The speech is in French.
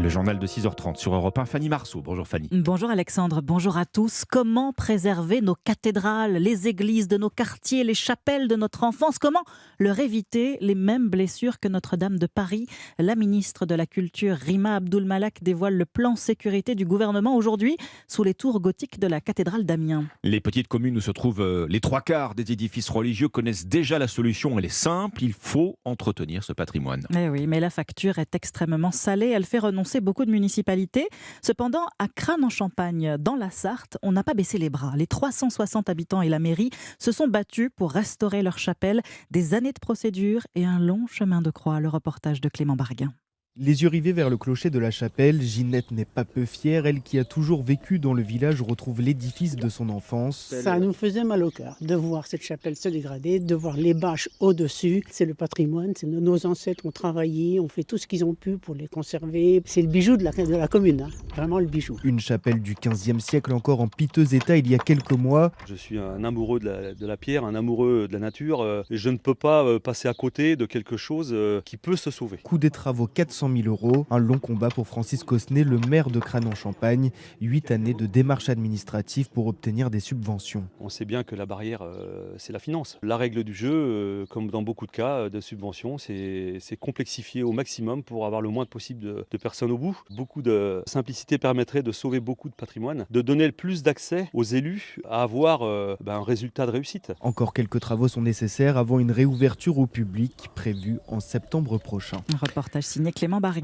Le journal de 6h30 sur Europe 1. Fanny Marceau. Bonjour Fanny. Bonjour Alexandre, bonjour à tous. Comment préserver nos cathédrales, les églises de nos quartiers, les chapelles de notre enfance? Comment leur éviter les mêmes blessures que Notre-Dame de Paris? La ministre de la Culture, Rima Abdul-Malak, dévoile le plan sécurité du gouvernement aujourd'hui sous les tours gothiques de la cathédrale d'Amiens. Les petites communes où se trouvent les trois quarts des édifices religieux connaissent déjà la solution. Elle est simple, il faut entretenir ce patrimoine. Eh oui, mais la facture est extrêmement salée. Elle fait renoncer beaucoup de municipalités. Cependant, à Crannes-en-Champagne, dans la Sarthe, on n'a pas baissé les bras. Les 360 habitants et la mairie se sont battus pour restaurer leur chapelle. Des années de procédure et un long chemin de croix. Le reportage de Clément Barguin. Les yeux rivés vers le clocher de la chapelle, Ginette n'est pas peu fière. Elle qui a toujours vécu dans le village retrouve l'édifice de son enfance. Ça nous faisait mal au cœur de voir cette chapelle se dégrader, de voir les bâches au-dessus. C'est le patrimoine, nos ancêtres ont travaillé, ont fait tout ce qu'ils ont pu pour les conserver. C'est le bijou de la commune, hein. Vraiment le bijou. Une chapelle du 15e siècle encore en piteux état il y a quelques mois. Je suis un amoureux de la pierre, un amoureux de la nature. Et je ne peux pas passer à côté de quelque chose qui peut se sauver. Coût des travaux 400 000 €. Un long combat pour Francis Cosnet, le maire de Crannes-en-Champagne. 8 années de démarches administratives pour obtenir des subventions. On sait bien que la barrière, c'est la finance. La règle du jeu, comme dans beaucoup de cas de subventions, c'est complexifier au maximum pour avoir le moins possible de personnes au bout. Beaucoup de simplicité permettrait de sauver beaucoup de patrimoine, de donner le plus d'accès aux élus à avoir un résultat de réussite. Encore quelques travaux sont nécessaires avant une réouverture au public prévue en septembre prochain. Un reportage signé Clément Barguin.